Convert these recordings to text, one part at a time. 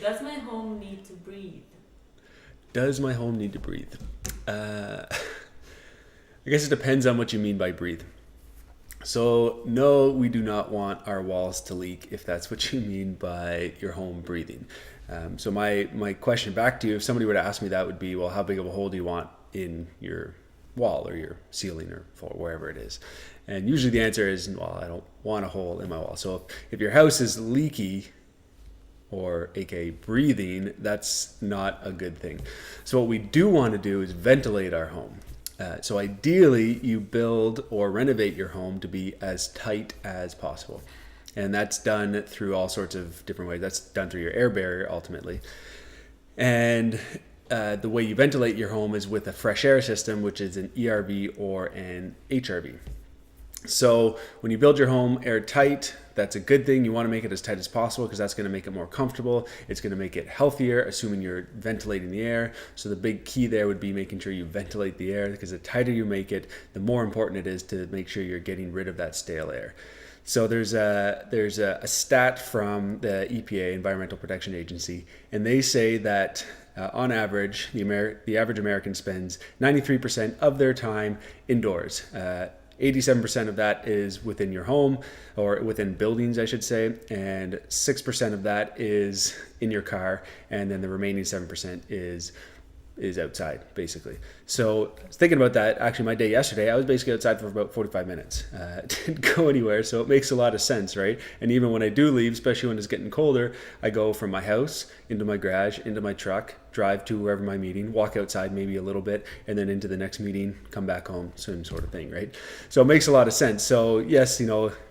Does my home need to breathe? Does my home need to breathe? I guess it depends on what you mean by breathe. So no, we do not want our walls to leak if that's what you mean by your home breathing. So my question back to you, if somebody were to ask me that, would be, well, how big of a hole do you want in your wall or your ceiling or floor, wherever it is? And usually the answer is, well, I don't want a hole in my wall. So if your house is leaky, or aka breathing, that's not a good thing. So what we do want to do is ventilate our home. So ideally you build or renovate your home to be as tight as possible. And that's done through all sorts of different ways. That's done through your air barrier ultimately. And the way you ventilate your home is with a fresh air system, which is an ERV or an HRV. So when you build your home airtight, that's a good thing. You want to make it as tight as possible because that's going to make it more comfortable. It's going to make it healthier, assuming you're ventilating the air. So the big key there would be making sure you ventilate the air, because the tighter you make it, the more important it is to make sure you're getting rid of that stale air. So there's a stat from the EPA, Environmental Protection Agency, and they say that on average, the average American spends 93% of their time indoors. 87% of that is within your home, or within buildings, I should say, and 6% of that is in your car, and then the remaining 7% is outside, basically. So I was thinking about that. Actually, my day yesterday, I was basically outside for about 45 minutes. Didn't go anywhere, so it makes a lot of sense, right? And even when I do leave, especially when it's getting colder, I go from my house into my garage, into my truck, drive to wherever my meeting, walk outside maybe a little bit, and then into the next meeting, come back home, same sort of thing, right? So it makes a lot of sense. So yes,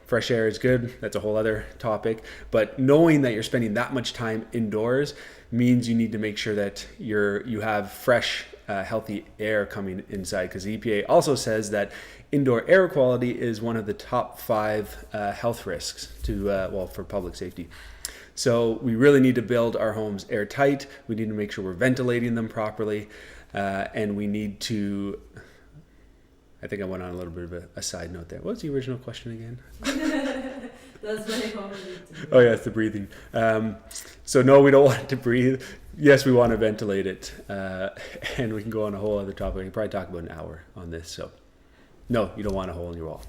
fresh air is good. That's a whole other topic. But knowing that you're spending that much time indoors means you need to make sure that you have fresh, healthy air coming inside, because the EPA also says that indoor air quality is one of the top 5 health risks for public safety. So we really need to build our homes airtight. We need to make sure we're ventilating them properly, and we need to. I think I went on a little bit of a side note there. What was the original question again? Does my home need to breathe? Oh yeah, it's the breathing. So no, we don't want it to breathe. Yes, we want to ventilate it, and we can go on a whole other topic. We can probably talk about an hour on this. So no, you don't want a hole in your wall.